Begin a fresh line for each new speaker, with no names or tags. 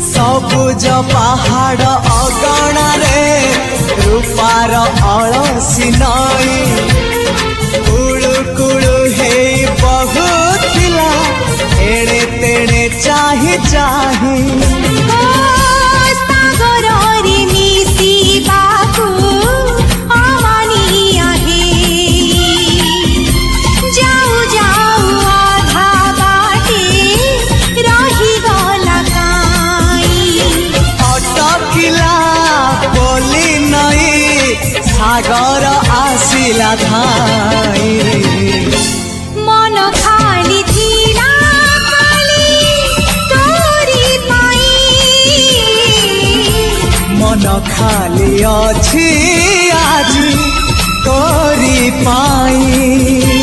सबुज पहाड़ अगणारे रूपार अलसी नई कुळु कुळु हे बहुथिला एड़े तेड़े चाही चाही सागर आसिला धाई
मन खाली थिला खाली तोरी पाई
मन खाली अछि आज तोरी पाई।